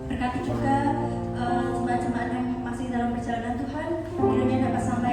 Berkati juga jemaat-jemaat yang masih dalam perjalanan Tuhan, kiranya dapat sampai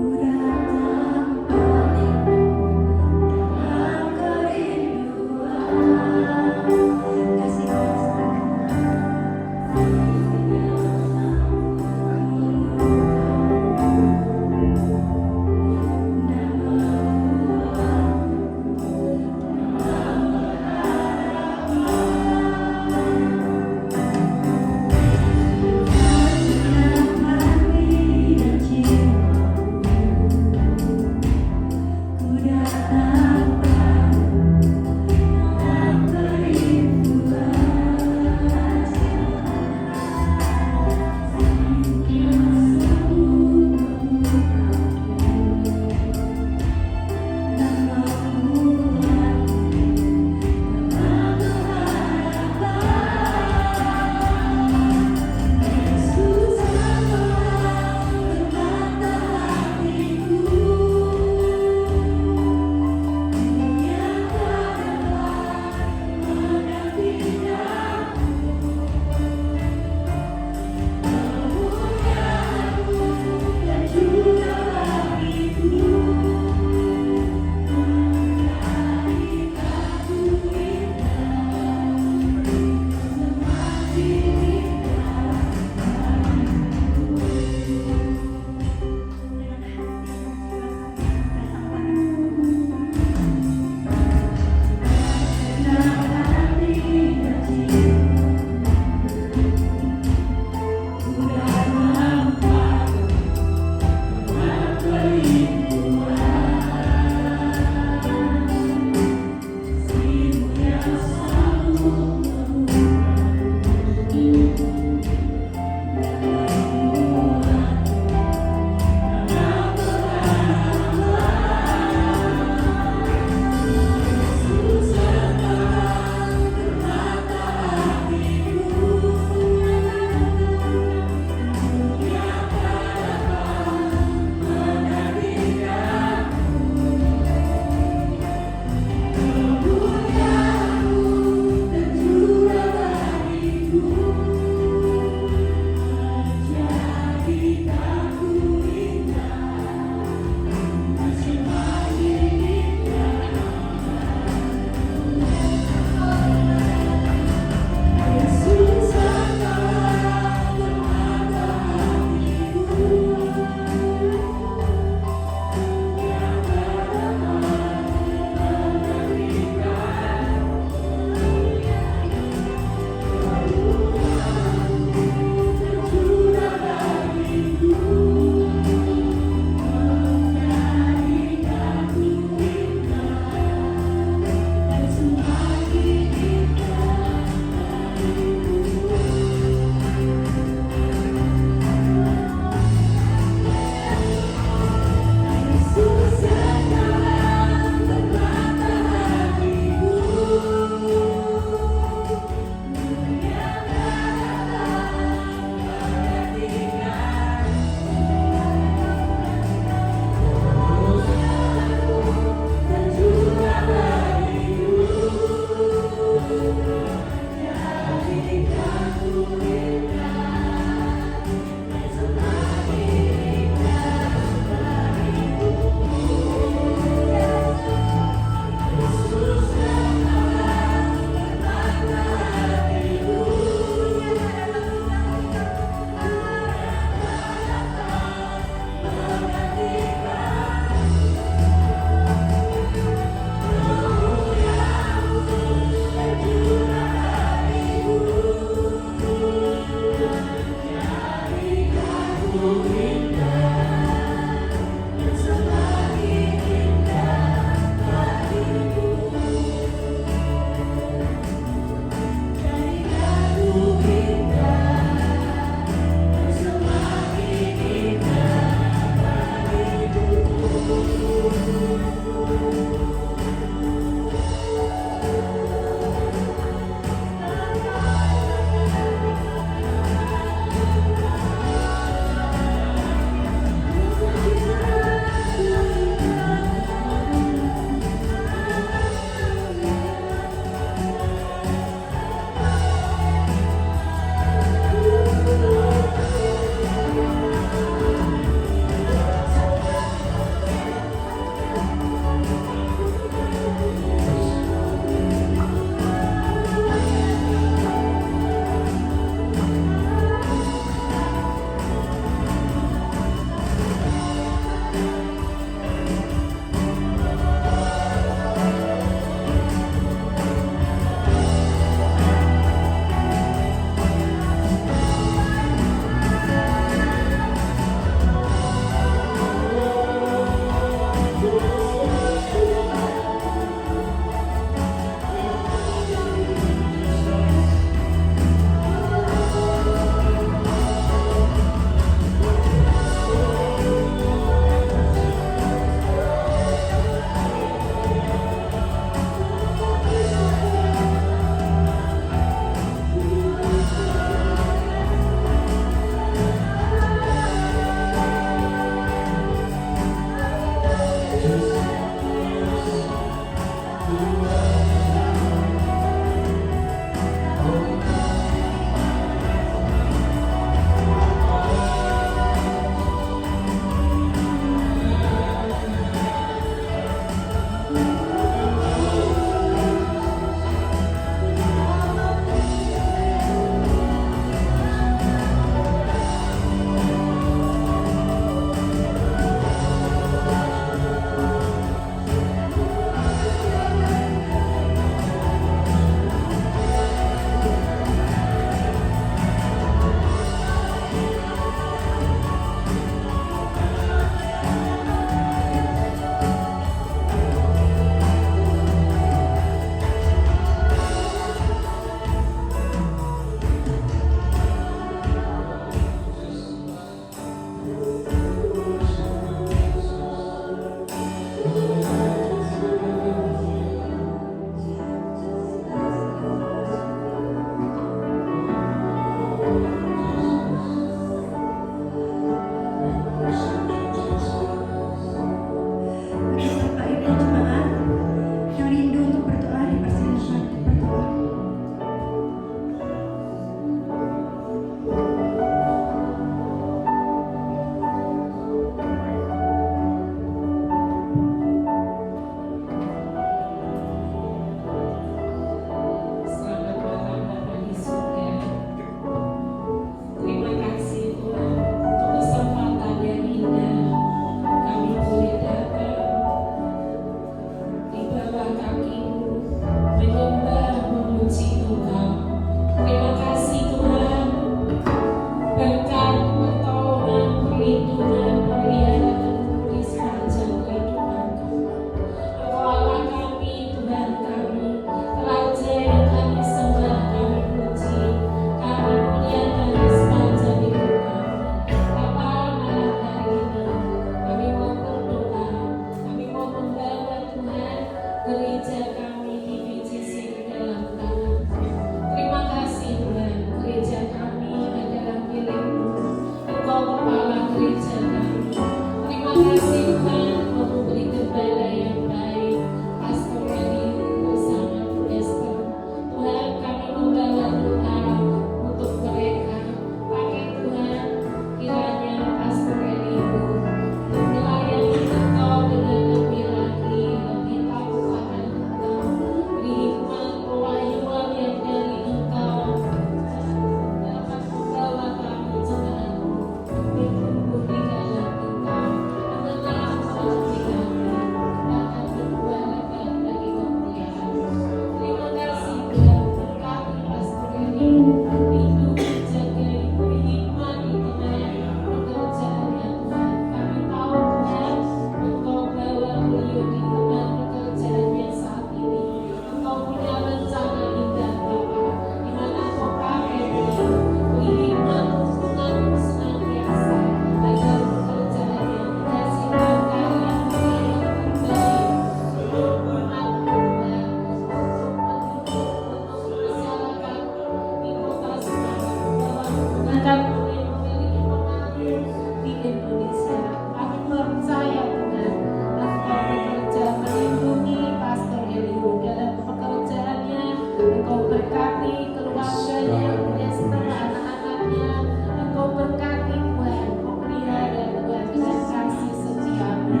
Engkau berkati keluarganya, beserta anak-anaknya. Engkau berkati Tuhan, Engkau pelihara Tuhan dengan kasih setiamu.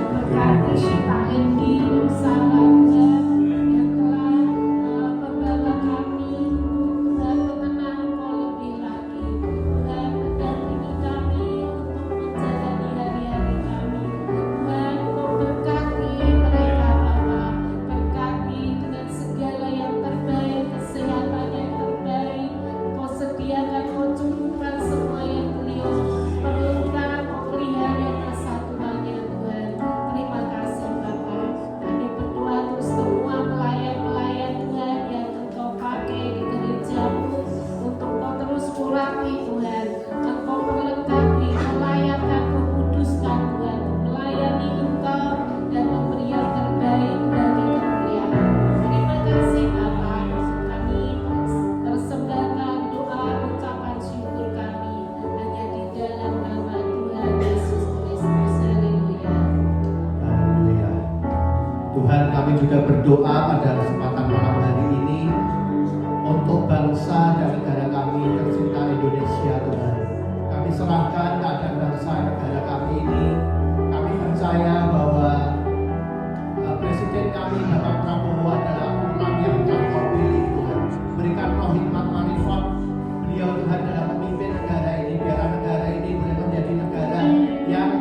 Berkati Pak Hendi usaha Tuhan yang telah membawa kami Tuhan mengenal Engkau lebih lagi. Tuhan mendampingi kami untuk menjalani hari-hari kami. Tuhan Engkau berkati mereka Bapa, berkati dengan segala yang terbaik, kesehatan yang terbaik. Engkau sediakan, Engkau cukupkan semua yang beliau perlukan, Engkau pelihara kesatuannya Tuhan. Terima kasih Bapa. Kami berdoa untuk semua pelayan-pelayan Tuhan yang Engkau pakai di gerejamu untuk Engkau terus kurangi Tuhan. Engkau melengkapi, melayakkan, kuduskan Tuhan, melayani Engkau dan memberi yang terbaik bagi kemuliaan. Terima kasih Bapa. Kami persembahkan doa ucapan syukur kami hanya di dalam nama Tuhan Yesus Kristus. Haleluya. Haleluya. Tuhan, kami juga berdoa pada kesempatan malam hari ini untuk bangsa dan negara kami tercinta Indonesia Tuhan. Kami serahkan keadaan bangsa dan negara kami ini. Kami percaya bahwa Presiden kami Bapak Prabowo adalah orang yang telah Kau pilih Tuhan. Berikan roh hikmat marifat beliau Tuhan dalam memimpin negara ini. Biar negara ini boleh menjadi negara yang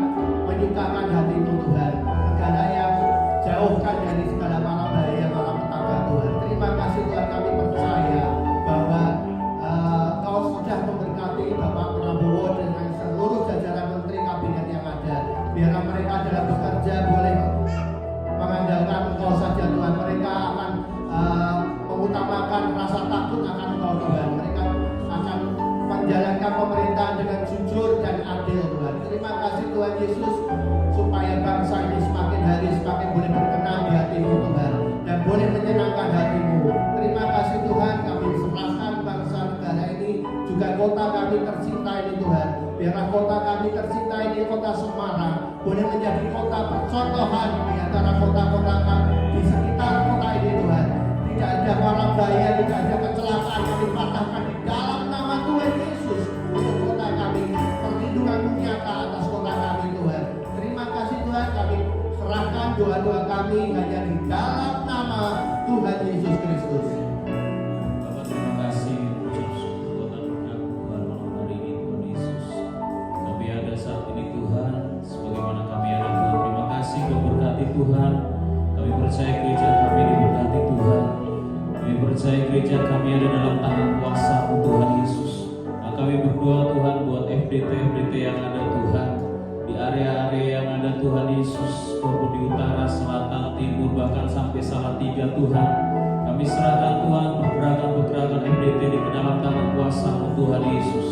menyukakan hati-Mu Tuhan. Negara yang jauhkan dari segala mara bahaya, malapetaka Tuhan. Terima kasih Tuhan, kami percaya bahwa Kau sudah memberkati Bapak Prabowo dengan seluruh jajaran menteri kabinet yang ada. Biar mereka dalam bekerja boleh mengandalkan Engkau saja Tuhan. Mereka akan mengutamakan rasa takut akan Engkau Tuhan. Mereka akan menjalankan pemerintahan dengan jujur dan adil Tuhan. Terima kasih Tuhan Yesus, supaya bangsa ini semakin hari semakin boleh berkenan di hati-Mu Tuhan, dan boleh menyenangkan hati-Mu. Terima kasih Tuhan, kami serahkan bangsa negara ini, juga kota kami tercinta ini Tuhan. Biarlah kota kami tercinta ini, kota Semarang, boleh menjadi kota percontohan di antara kota-kota kami di sekitar kota ini Tuhan. Tidak ada mara bahaya, tidak ada kecelakaan, kami patahkan di dalam nama Tuhan Yesus untuk kota kami. Perlindungan-Mu nyata atas kota kami Tuhan. Terima kasih Tuhan, kami serahkan doa-doa kami hanya di dalam nama Tuhan Yesus Kristus. Bapak, terima kasih ucap syukur buat anugerah Tuhan malam hari ini Tuhan Yesus. Kami ada saat ini Tuhan, sebagaimana kami ada Tuhan. Terima kasih Kau berkati Tuhan. Kami percaya gereja kami diberkati Tuhan. Kami percaya gereja kami ada dalam tangan kuasa Tuhan Yesus. Nah, kami berdoa Tuhan buat FDT yang ada Tuhan, di area-area yang ada Tuhan Yesus, maupun di utara, selatan, timur, bahkan sampai Salatiga Tuhan. Kami serahkan Tuhan pergerakan FDT di dalam tangan kuasa-Mu Tuhan Yesus.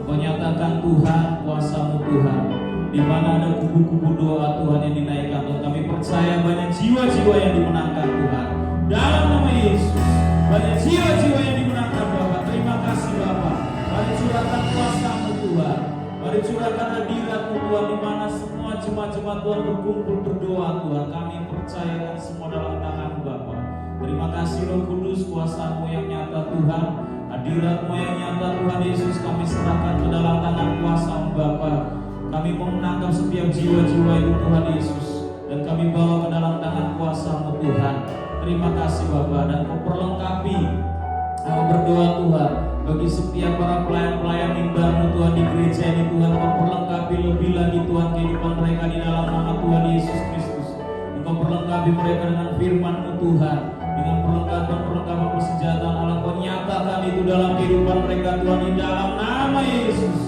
Engkau nyatakan Tuhan kuasa-Mu Tuhan, di mana ada kubu-kubu doa Tuhan yang dinaikkan Tuhan. Kami percaya banyak jiwa-jiwa yang dimenangkan Tuhan dalam nama Yesus. Banyak jiwa-jiwa yang dimenangkan Bapak. Terima kasih Bapak. Mari curahkan kuasa-Mu Tuhan. Mari curahkan hadirat-Mu Tuhan, di mana semua jemaat-jemaat Tuhan berkumpul berdoa Tuhan. Kami percayakan semua dalam tangan Bapa. Terima kasih Roh Kudus, kuasa-Mu yang nyata Tuhan, hadirat-Mu yang nyata Tuhan Yesus. Kami serahkan ke dalam tangan kuasa-Mu Bapa. Kami mau menangkap setiap jiwa-jiwa itu Tuhan Yesus, dan kami bawa ke dalam tangan kuasa-Mu Tuhan. Terima kasih Bapa, dan Kau perlengkapi. Kami berdoa Tuhan bagi setiap para pelayan-pelayan mimbar-Mu Tuhan di gereja ini Tuhan. Kau perlengkapi lebih lagi Tuhan kehidupan mereka di dalam nama Tuhan Yesus Kristus. Engkau perlengkapi mereka dengan firman-Mu Tuhan, dengan perlengkapan persenjataan Allah. Kau nyatakan itu dalam kehidupan mereka Tuhan, di dalam nama Yesus.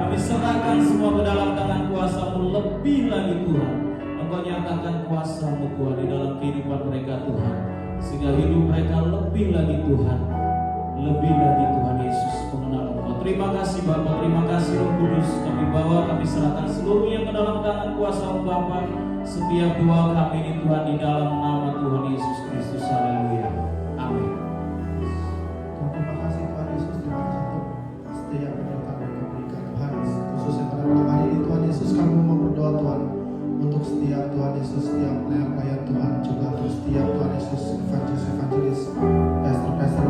Kami serahkan semua ke dalam tangan kuasa-Mu lebih lagi Tuhan. Engkau nyatakan kuasa-Mu Tuhan di dalam kehidupan mereka Tuhan, sehingga hidup mereka lebih lagi Tuhan, lebih lagi Tuhan Yesus mengenal Engkau. Terima kasih Bapa, terima kasih Roh Kudus. Kami bawa, kami serahkan seluruhnya ke dalam tangan kuasa-Mu Bapa. Setiap doa kami ini Tuhan, di dalam nama Tuhan Yesus Kristus. Haleluya. Amin. Terima kasih Tuhan Yesus, terima kasih untuk setiap penyertaan yang Kau berikan Tuhan. Khususnya pada malam hari ini Tuhan Yesus, kami mau berdoa Tuhan untuk setiap Tuhan Yesus, setiap pelayan-pelayan Tuhan, juga untuk setiap Tuhan Yesus evangelis, pastor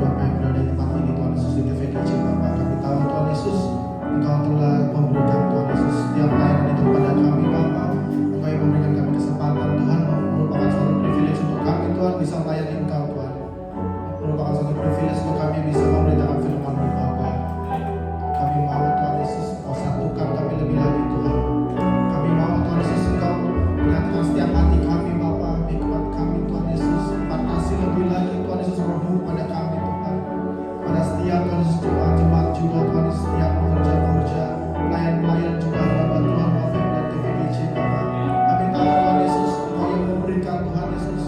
setiap pekerja-pekerja, pelayan-pelayan juga Bapak Tuhan Bapak dan TPGJ Bapak. Kami tahu Tuhan Yesus, Engkau yang memberikan Tuhan Yesus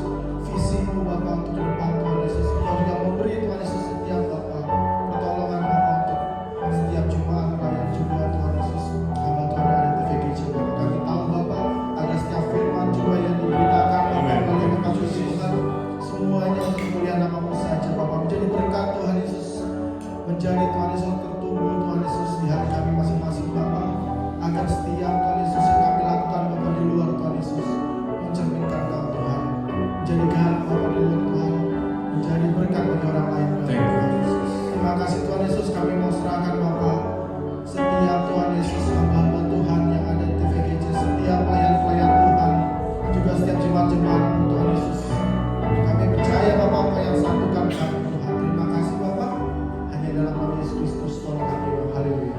visimu Bapak untuk ke depan Tuhan Yesus. Engkau juga memberi Tuhan Yesus setiap Bapak pertolongan Bapak untuk setiap jemaat pelayan juga Tuhan Yesus. Hamba Tuhan dari TPGJ Bapak. Kami tahu Bapak ada setiap firman juga yang diberitakan Bapak oleh Bapak Tuhan. Semuanya untuk kemuliaan nama-Mu saja Bapak. Menjadi berkat Tuhan Yesus. Menjadi Tuhan Yesus tertumbuh Tuhan Yesus di hati kami masing-masing Bapak. Agar setiap Tuhan Yesus yang kami lakukan Bapak di luar Tuhan Yesus mencerminkan Kau Tuhan. Menjadi garam Bapak di luar Tuhan. Menjadi berkat bagi orang lain Tuhan Yesus. Terima kasih Tuhan Yesus, kami mau serahkan Bapak setiap Tuhan Yesus hamba-hamba Tuhan yang ada di TVGJ, setiap pelayan-pelayan Tuhan, juga setiap jemaat-jemaat Tuhan Yesus. Kami percaya Bapak Engkau yang satukan kami Tuhan. Terima kasih Bapak. Hanya dalam nama Yesus Kristus tolong kami. Haleluya.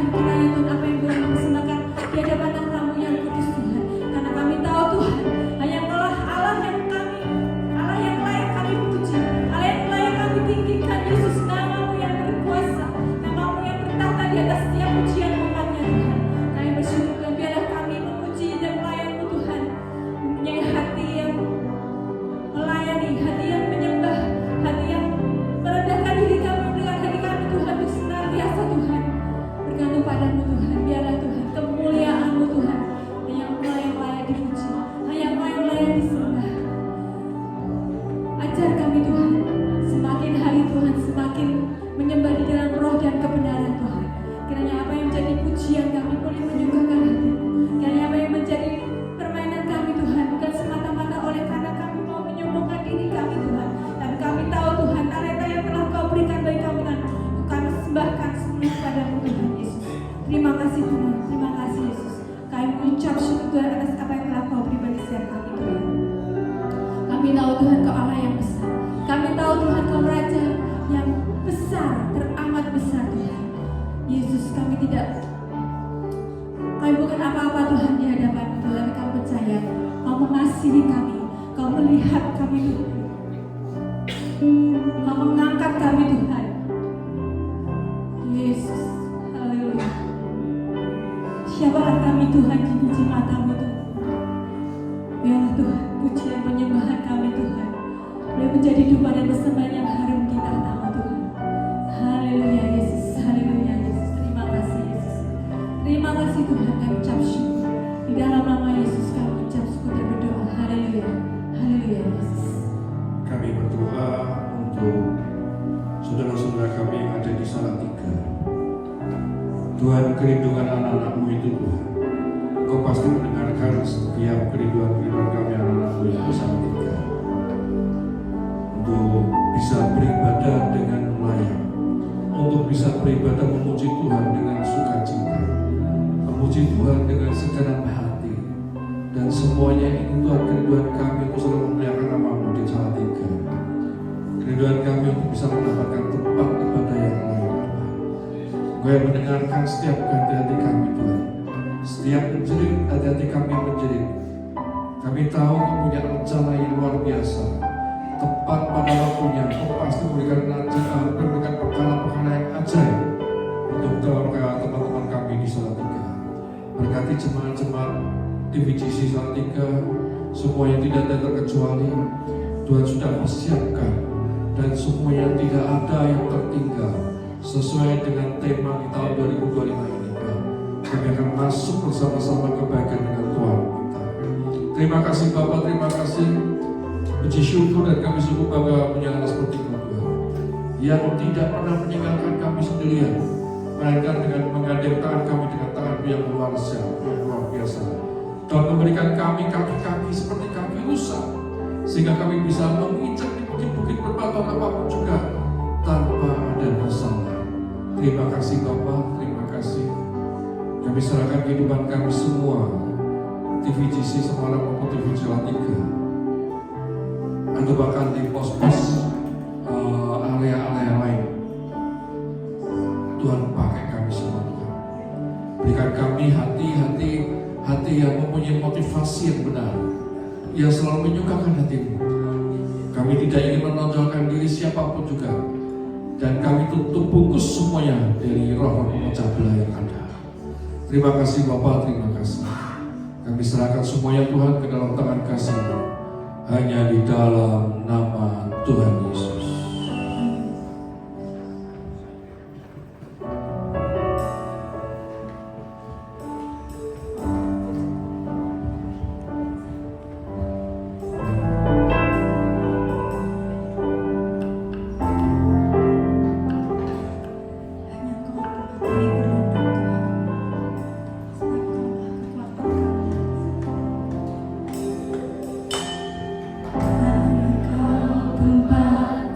Tuhan, kiranya Tuhan apa yang boleh mempersembahkan di hadapan Engkau yang kudus Tuhan. Karena kami tahu Tuhan, hanya Engkaulah Allah yang layak kami puji, Allah yang layak kami tinggikan. Yesus, nama-Mu yang berkuasa, nama-Mu yang bertahta di atas setiap pujian umat-Nya Tuhan. Kami bersyukur dan biarlah kami memuji dan melayani-Mu Tuhan, mempunyai hati yang melayani, hati yang menyembah, hati yang merendahkan diri kami dengan hati kami Tuhan untuk senantiasa Tuhan bergantung padamu Tuhan. Biarlah Tuhan kemuliaan-Mu Tuhan, hanya Engkau yang layak dipuji, hanya Engkau yang layak disembah. Ajar kami Tuhan, semakin hari Tuhan semakin menyembah di dalam roh dan kebenaran Tuhan. Kiranya apa yang menjadi pujian kami boleh menyukakan hati. Kiranya apa yang menjadi permainan kami Tuhan bukan semata-mata oleh karena kami mau menyombongkan diri kami Tuhan, dan kami tahu Tuhan talenta yang telah Kau berikan bagi kami Tuhan, kami sembahkan sepenuhnya padamu Tuhan Yesus. Terima kasih Tuhan, terima kasih Yesus. Kami mengucap syukur Tuhan atas apa yang telah Kau beri bagi setiap kami Tuhan. Kami tahu Tuhan Kau Allah yang besar. Kami tahu Tuhan Kau Raja yang besar, teramat besar Tuhan. Yesus, kami bukan apa-apa Tuhan di hadapan-Mu Tuhan. Kau percaya, Kau mengasihi kami, Kau melihat kami Tuhan, Kau mengangkat kami Tuhan. Yesus, haleluya. Siapakah kami Tuhan di puji mata-Mu Tuhan? Biarlah Tuhan pujian penyembahan kami Tuhan boleh menjadi dupa dan persembahan yang harum di tahta-Mu Tuhan. Haleluya Yesus, haleluya Yesus. Terima kasih Yesus. Terima kasih Tuhan, kami ucap syukur. Di dalam nama Yesus kami ucap syukur dan berdoa. Haleluya, haleluya Yesus. Kami berdoa untuk saudara-saudara kami yang ada di Salatiga. Tuhan, kerinduan anak-anak-Mu itu Tuhan, Kau pasti mendengarkan setiap kerinduan kami anak-anak-Mu yang di Salatiga, untuk bisa beribadah dengan layak, untuk bisa beribadah memuji Tuhan dengan sukacita, memuji Tuhan dengan segenap hati, dan semuanya ini Tuhan kerinduan kami untuk selalu memuliakan nama-Mu di Salatiga. Kerinduan kami untuk bisa mendapatkan tempat ibadah yang layak Tuhan. Kau yang mendengarkan setiap hati-hati kami Tuhan, setiap menjerit hati-hati kami yang menjerit. Kami tahu Kau punya rencana yang luar biasa. Tepat pada waktunya Kau pasti memberikan perkara-perkara yang ajaib untuk teman-teman kami di Salatiga. Berkati jemaat-jemaat TVJC Salatiga, semua yang tidak ada terkecuali Tuhan sudah persiapkan, dan semua yang tidak ada yang tertinggal sesuai dengan tema di tahun 2025 ini. Kami akan masuk bersama-sama kebaikan dengan Tuhan kita. Terima kasih Bapak, terima kasih. Puji syukur dan kami sungguh bangga punya anak seperti Tuhan yang tidak pernah meninggalkan kami sendirian, melainkan dengan menggandeng tangan kami dengan tangan yang luar biasa. Tuhan memberikan kami kaki-kaki seperti kaki rusa, sehingga kami bisa menginjak di bukit-bukit berbatuan apapun juga tanpa ada masalah. Terima kasih Bapak, terima kasih. Kami serahkan kehidupan kami semua, TVJC Semarang maupun TVJC Salatiga, atau bahkan di pos-pos area-area lain. Tuhan pakai kami semua Tuhan. Berikan kami hati yang mempunyai motivasi yang benar, yang selalu menyukakan hati-Mu. Kami tidak ingin menonjolkan diri siapapun juga, dan kami tutup bungkus semuanya dari roh pemecah belah yang ada. Terima kasih Bapak, terima kasih. Kami serahkan semuanya Tuhan ke dalam tangan kasih-Mu, hanya di dalam nama Tuhan Yesus. Tempat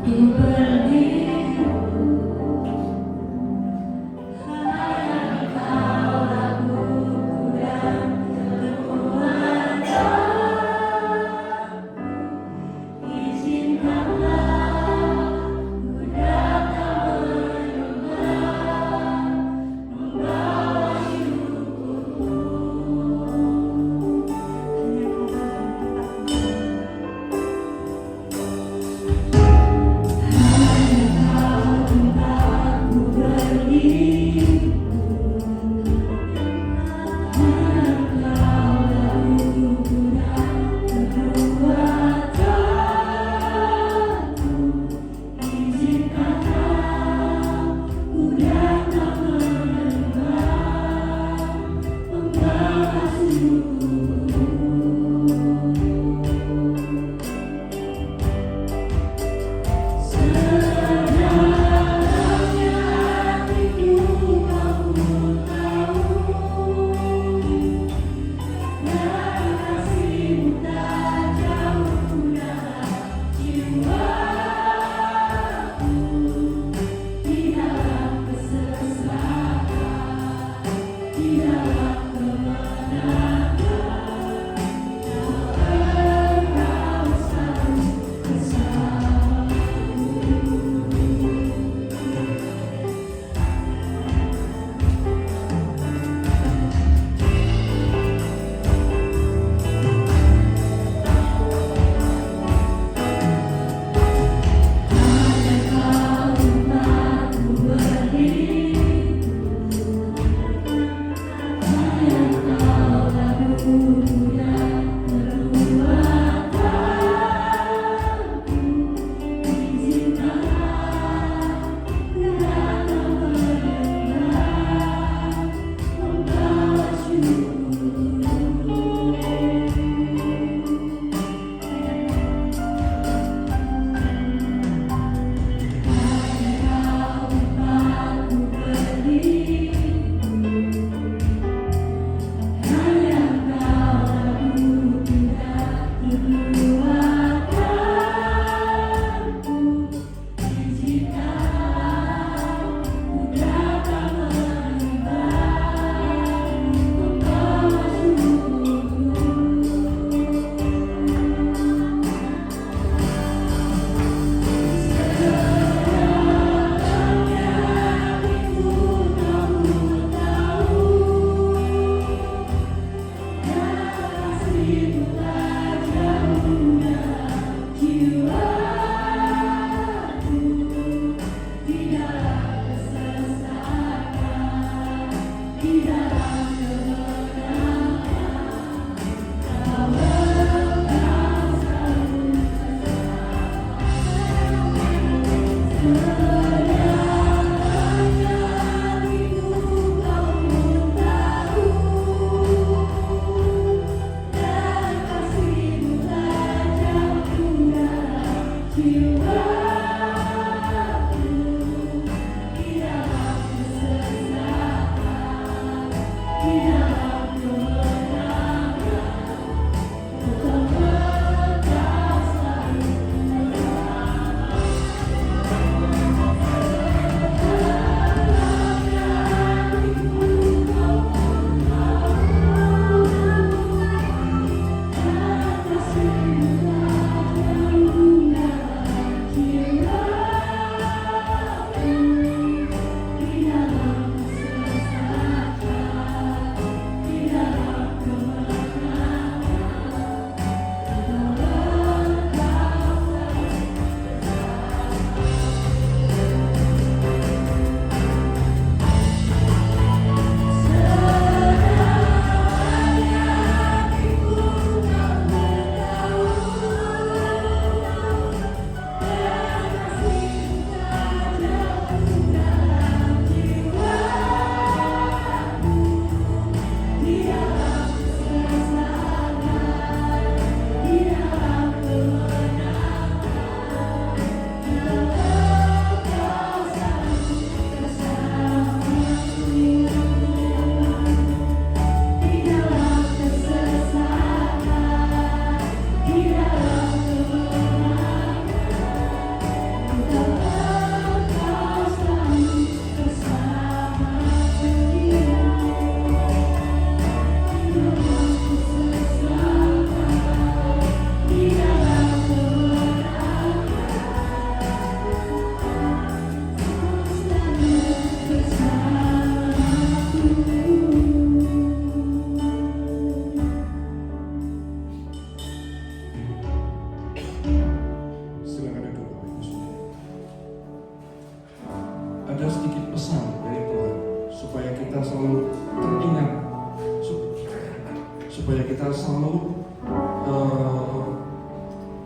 supaya kita selalu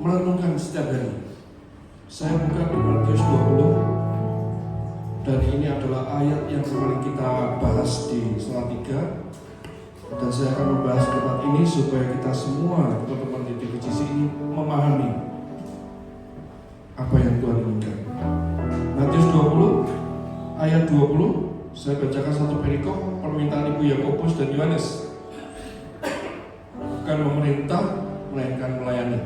merenungkan setiap hari. Saya buka di Matius 20 dan ini adalah ayat yang kemarin kita bahas di Salatiga, dan saya akan membahas tempat ini supaya kita semua teman-teman di TVCC ini memahami apa yang Tuhan inginkan. Matius 20 ayat 20, saya bacakan satu perikop permintaan Ibu Yakobus dan Yohanes, bukan memerintah melainkan melayani.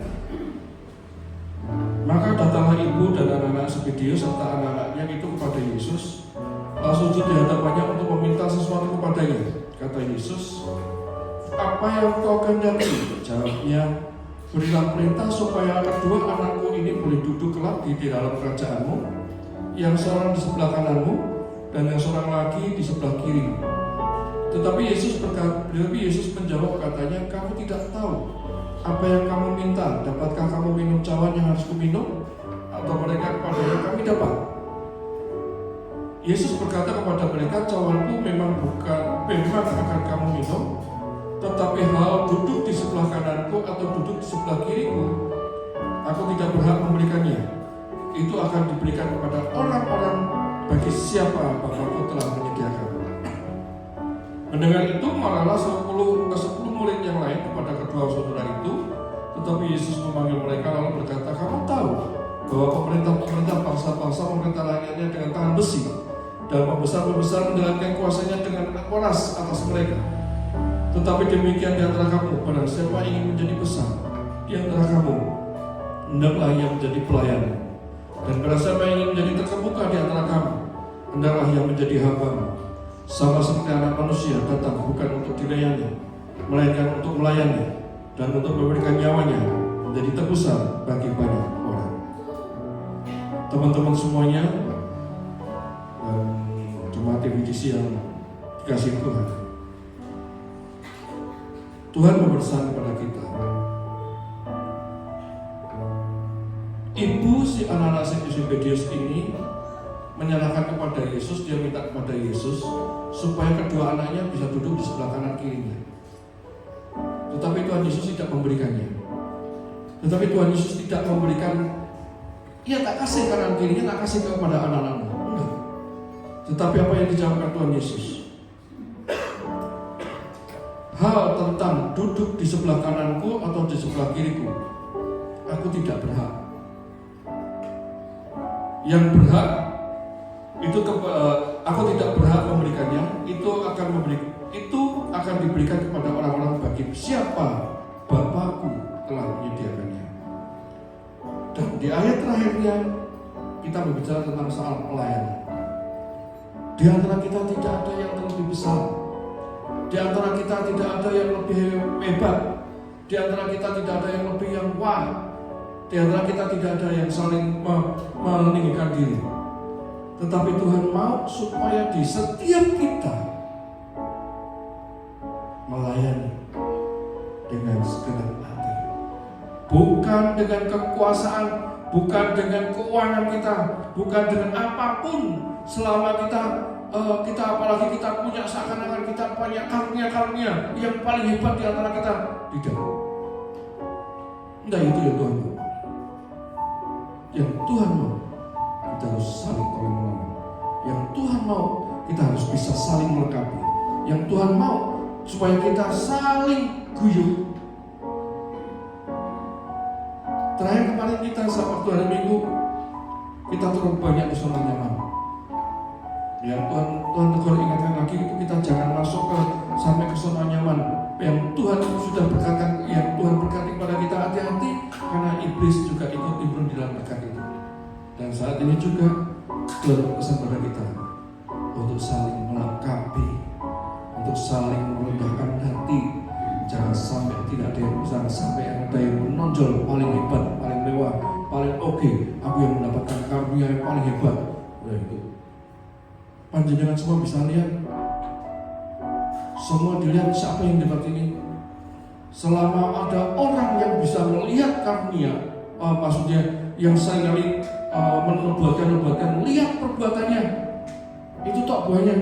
Maka datanglah ibu dan anak-anak Zebedeus serta anak-anaknya itu kepada Yesus, lalu sujud di hadapannya untuk meminta sesuatu kepadanya. Kata Yesus, "Apa yang kau kehendaki?" Jawabnya, "Berilah perintah supaya kedua anakku ini boleh duduk kelak di dalam kerajaanmu, yang seorang di sebelah kananmu dan yang seorang lagi di sebelah kiri." Tetapi Yesus menjawab katanya, "Kamu tidak tahu apa yang kamu minta. Dapatkah kamu minum cawan yang harus kuminum? Atau mereka kepadanya, kami dapat." Yesus berkata kepada mereka, "Cawanku memang akan kamu minum, tetapi hal duduk di sebelah kananku atau duduk di sebelah kiriku, aku tidak berhak memberikannya. Itu akan diberikan kepada orang-orang bagi siapa Bapakku telah menyediakan." Mendengar itu marahlah 10 murid yang lain kepada kedua saudara itu. Tetapi Yesus memanggil mereka lalu berkata, "Kamu tahu bahwa pemerintah bangsa-bangsa memerintah rakyatnya dengan tangan besi, dan pembesar-pembesar menjalankan kuasanya dengan keras atas mereka. Tetapi demikian di antara kamu, barang siapa ingin menjadi besar di antara kamu, hendaklah ia menjadi pelayan. Dan barang siapa ingin menjadi terkemuka di antara kamu, hendaklah ia menjadi hamba. Sama seperti anak manusia datang bukan untuk dilayani, melainkan untuk melayani dan untuk memberikan nyawanya menjadi tebusan bagi banyak orang." Teman-teman semuanya dan jemaat TVCC yang dikasihi Tuhan, Tuhan berpesan kepada kita. Ibu si anak-anak Zebedeus ini menyerahkan kepada Yesus, dia minta kepada Yesus supaya kedua anaknya bisa duduk di sebelah kanan kirinya. Tetapi Tuhan Yesus tidak memberikannya. Tetapi Tuhan Yesus tidak memberikan, ya tak kasih kanan kirinya, tak kasih kepada anak-anakmu. Enggak. Tetapi apa yang dijawabkan Tuhan Yesus? Hal tentang duduk di sebelah kananku atau di sebelah kiriku, aku tidak berhak. Yang berhak itu aku tidak berhak memberikannya. Itu akan diberikan kepada orang-orang bagi siapa Bapakku telah menyediakannya. Dan di ayat terakhirnya kita berbicara tentang soal pelayanan. Di antara kita tidak ada yang lebih besar. Di antara kita tidak ada yang lebih hebat. Di antara kita tidak ada yang lebih yang wah. Di antara kita tidak ada yang saling meninggikan diri. Tetapi Tuhan mau supaya di setiap kita melayani dengan segenap hati. Bukan dengan kekuasaan, bukan dengan keuangan kita, bukan dengan apapun. Selama kita apalagi kita punya seakan-akan kita banyak karunia-karunia yang paling hebat di antara kita. Tidak. Enggak itu yang Tuhan mau. Yang Tuhan mau, kita harus saling tolong-menolong. Yang Tuhan mau, kita harus bisa saling melengkapi. Yang Tuhan mau, supaya kita saling guyup. Terakhir kemarin kita saat waktu hari Minggu, kita terlalu banyak di zona nyaman. Ya Tuhan tegur ingatkan lagi itu kita jangan masuk sampai ke zona nyaman. Yang Tuhan sudah berkatakan, yang Tuhan berkati kepada kita, hati-hati karena iblis juga ikut timbrung di dalam berkat itu. Dan saat ini juga Tuhan berpesan pada kita untuk saling melengkapi, untuk saling merendahkan hati. Jangan sampai tidak ada yang bisa, sampai ada yang menonjol paling hebat, paling mewah, paling oke. Aku yang mendapatkan karunia yang paling hebat. Udah itu. Panjenengan semua bisa lihat. Semua dilihat siapa yang dapat ini. Selama ada orang yang bisa melihat karunia, maksudnya yang seringkali menubuatkan, lihat perbuatannya, itu tak banyak.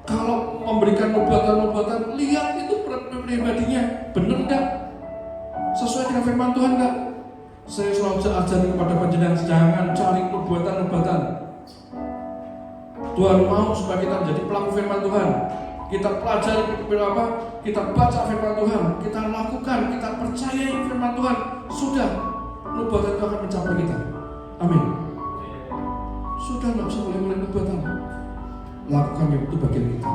Kalau memberikan nubuatan, lihat itu pribadinya benar enggak? Sesuai dengan firman Tuhan enggak? Saya selalu ajari kepada panjenengan, jangan cari nubuatan. Tuhan mau supaya kita menjadi pelaku firman Tuhan. Kita pelajari apa? Kita baca firman Tuhan, kita lakukan, kita percayai firman Tuhan. Sudah, nubuatan itu akan mencapai kita. Amin. Sudah, nggak usah mulai nubuatan. Lakukan yang itu bagian kita.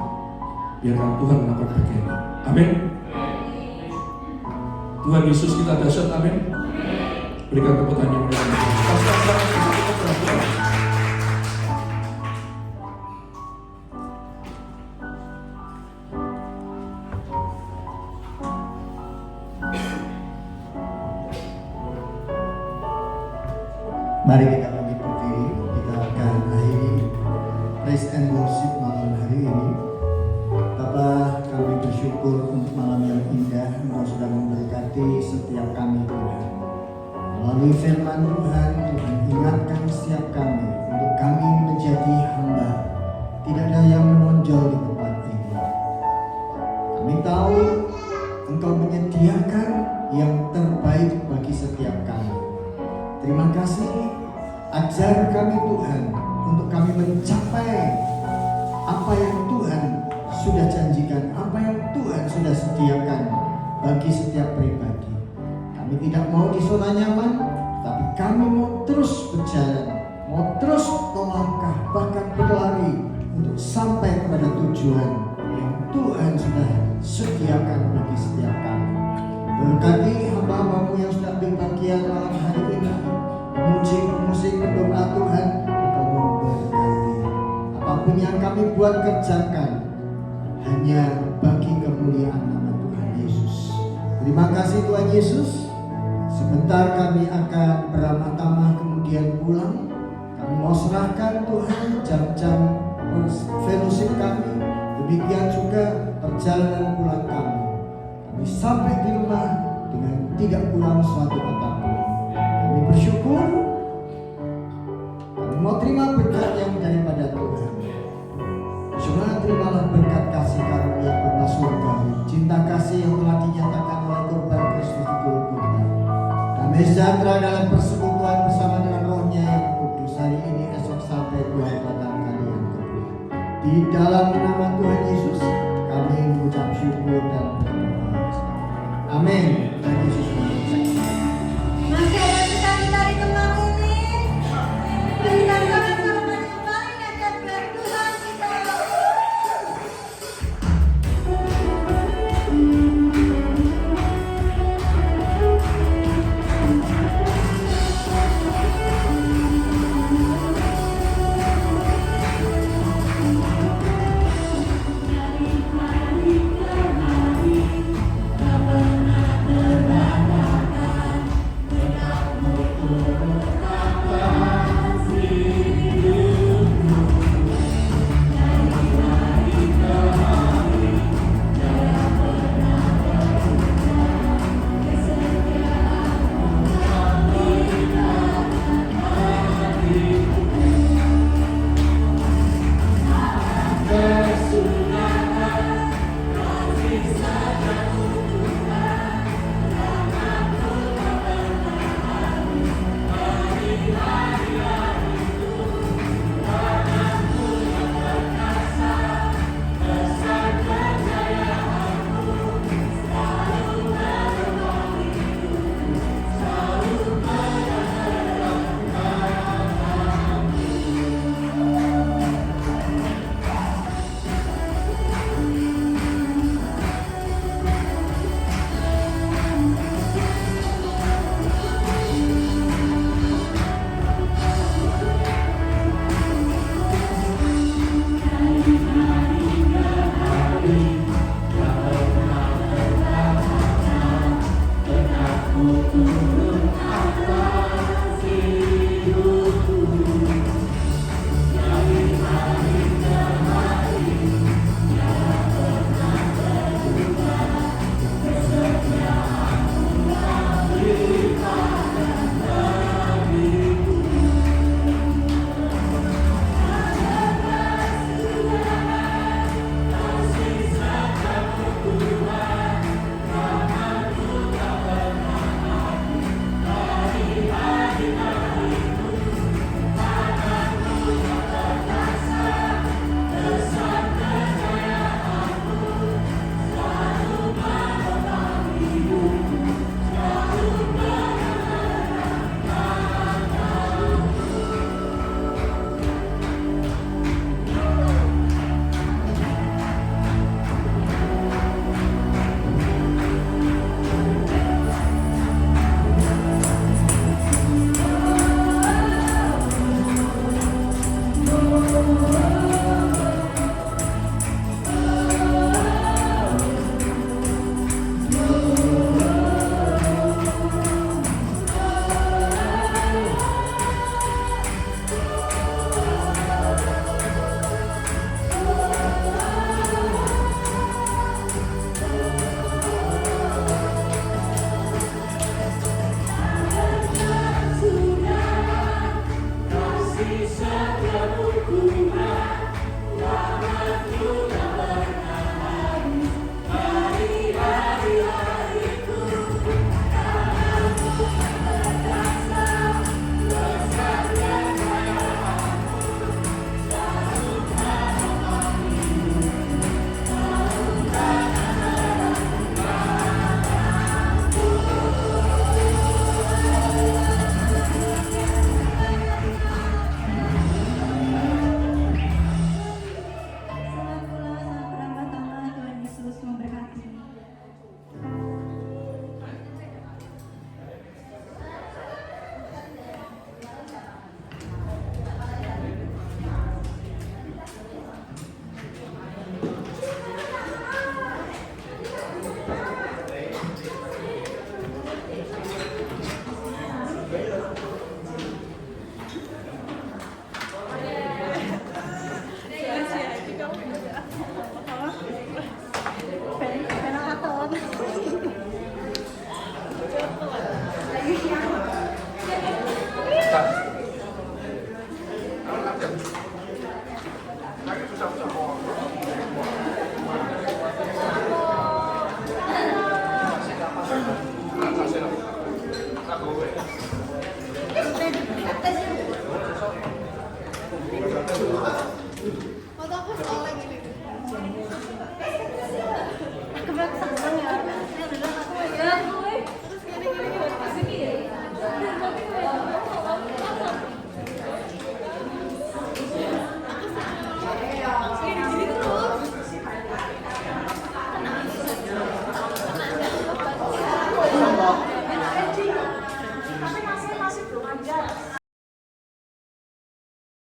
Biarkan Tuhan melakukan bagiannya. Amin. Tuhan Yesus kita dahsyat. Amin. Berikan tepuk tangan yang Mari kita bangkit berdiri, kita akan akhiri praise and worship malam hari ini. Bapa, kami bersyukur untuk malam yang indah. Engkau sudah memberkati setiap kami, Tuhan. Melalui firman Tuhan, Tuhan ingatkan setiap kami untuk kami menjadi hamba. Tidak ada yang menonjol di tempat ini. Kami tahu Engkau menyediakan yang terbaik bagi setiap kami. Terima kasih, ajar kami Tuhan untuk kami mencapai apa yang Tuhan sudah janjikan, apa yang Tuhan sudah sediakan bagi setiap pribadi. Kami tidak mau di zona nyaman, tapi kami mau terus berjalan, mau terus melangkah, bahkan berlari untuk sampai kepada tujuan yang Tuhan sudah sediakan bagi setiap kami. Berkati hamba-hambamu yang sudah berbahagia malam hari ini, musik berdoa Tuhan, Engkau memberkati. Apapun yang kami buat kerjakan hanya bagi kemuliaan nama Tuhan Yesus. Terima kasih Tuhan Yesus. Sebentar kami akan beramah-tamah kemudian pulang. Kami mau serahkan Tuhan jam-jam fellowship kami. Demikian juga perjalanan pulang kami. Kami sampai di rumah dengan tidak pulang suatu kata pun. Kami bersyukur sejahtera dalam persekutuan bersama dengan rohnya yang kudus hari ini, esok sampai Tuhan datang kali yang kedua. Di dalam nama Tuhan Yesus kami mengucap syukur dan berdoa. Amin. Tuhan Yesus